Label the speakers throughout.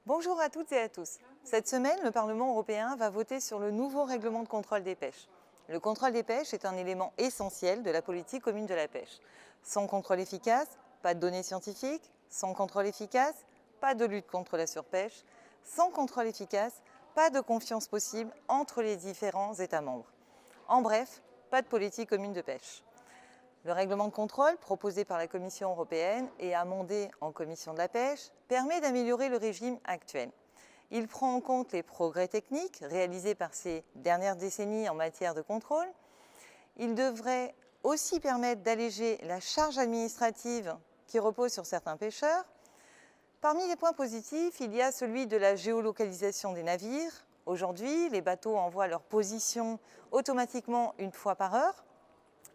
Speaker 1: Bonjour à toutes et à tous. Cette semaine, le Parlement européen va voter sur le nouveau règlement de contrôle des pêches. Le contrôle des pêches est un élément essentiel de la politique commune de la pêche. Sans contrôle efficace, pas de données scientifiques. Sans contrôle efficace, pas de lutte contre la surpêche. Sans contrôle efficace, pas de confiance possible entre les différents États membres. En bref, pas de politique commune de pêche. Le règlement de contrôle proposé par la Commission européenne et amendé en Commission de la pêche permet d'améliorer le régime actuel. Il prend en compte les progrès techniques réalisés par ces dernières décennies en matière de contrôle. Il devrait aussi permettre d'alléger la charge administrative qui repose sur certains pêcheurs. Parmi les points positifs, il y a celui de la géolocalisation des navires. Aujourd'hui, les bateaux envoient leur position automatiquement une fois par heure.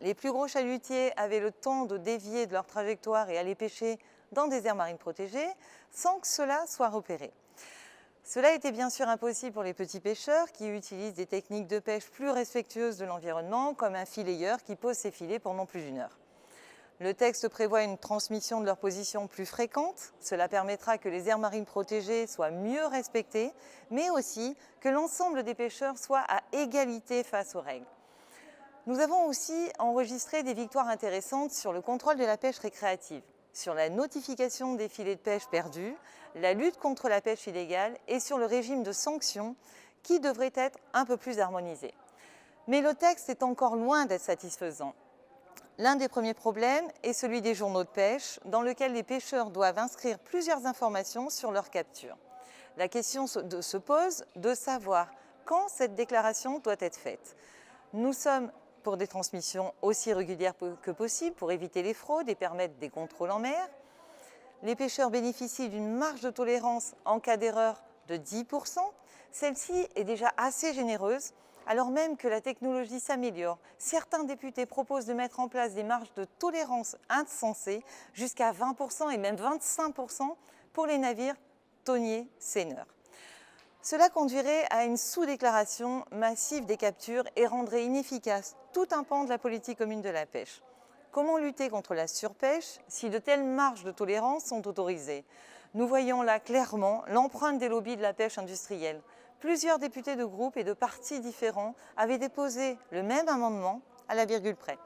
Speaker 1: Les plus gros chalutiers avaient le temps de dévier de leur trajectoire et aller pêcher dans des aires marines protégées sans que cela soit repéré. Cela était bien sûr impossible pour les petits pêcheurs qui utilisent des techniques de pêche plus respectueuses de l'environnement, comme un filayeur qui pose ses filets pendant plus d'1 heure. Le texte prévoit une transmission de leur position plus fréquente. Cela permettra que les aires marines protégées soient mieux respectées, mais aussi que l'ensemble des pêcheurs soient à égalité face aux règles. Nous avons aussi enregistré des victoires intéressantes sur le contrôle de la pêche récréative, sur la notification des filets de pêche perdus, la lutte contre la pêche illégale et sur le régime de sanctions qui devrait être un peu plus harmonisé. Mais le texte est encore loin d'être satisfaisant. L'un des premiers problèmes est celui des journaux de pêche, dans lequel les pêcheurs doivent inscrire plusieurs informations sur leur capture. La question se pose de savoir quand cette déclaration doit être faite. Nous sommes pour des transmissions aussi régulières que possible pour éviter les fraudes et permettre des contrôles en mer. Les pêcheurs bénéficient d'une marge de tolérance en cas d'erreur de 10%. Celle-ci est déjà assez généreuse, alors même que la technologie s'améliore. Certains députés proposent de mettre en place des marges de tolérance insensées, jusqu'à 20% et même 25% pour les navires thoniers seineurs. Cela conduirait à une sous-déclaration massive des captures et rendrait inefficace tout un pan de la politique commune de la pêche. Comment lutter contre la surpêche si de telles marges de tolérance sont autorisées? Nous voyons là clairement l'empreinte des lobbies de la pêche industrielle. Plusieurs députés de groupes et de partis différents avaient déposé le même amendement à la virgule près.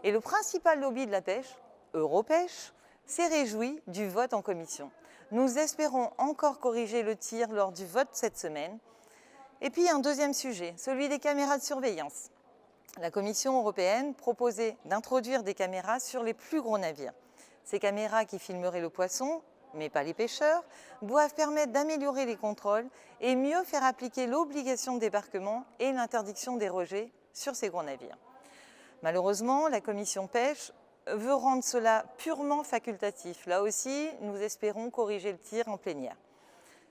Speaker 1: Et le principal lobby de la pêche, Europêche, s'est réjoui du vote en commission. Nous espérons encore corriger le tir lors du vote cette semaine. Et puis un deuxième sujet, celui des caméras de surveillance. La Commission européenne proposait d'introduire des caméras sur les plus gros navires. Ces caméras qui filmeraient le poisson, mais pas les pêcheurs, doivent permettre d'améliorer les contrôles et mieux faire appliquer l'obligation de débarquement et l'interdiction des rejets sur ces gros navires. Malheureusement, la Commission pêche veut rendre cela purement facultatif. Là aussi, nous espérons corriger le tir en plénière.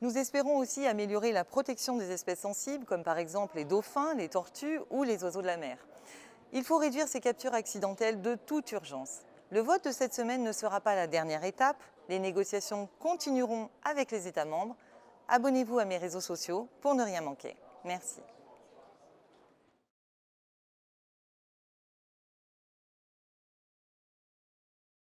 Speaker 1: Nous espérons aussi améliorer la protection des espèces sensibles, comme par exemple les dauphins, les tortues ou les oiseaux de la mer. Il faut réduire ces captures accidentelles de toute urgence. Le vote de cette semaine ne sera pas la dernière étape. Les négociations continueront avec les États membres. Abonnez-vous à mes réseaux sociaux pour ne rien manquer. Merci.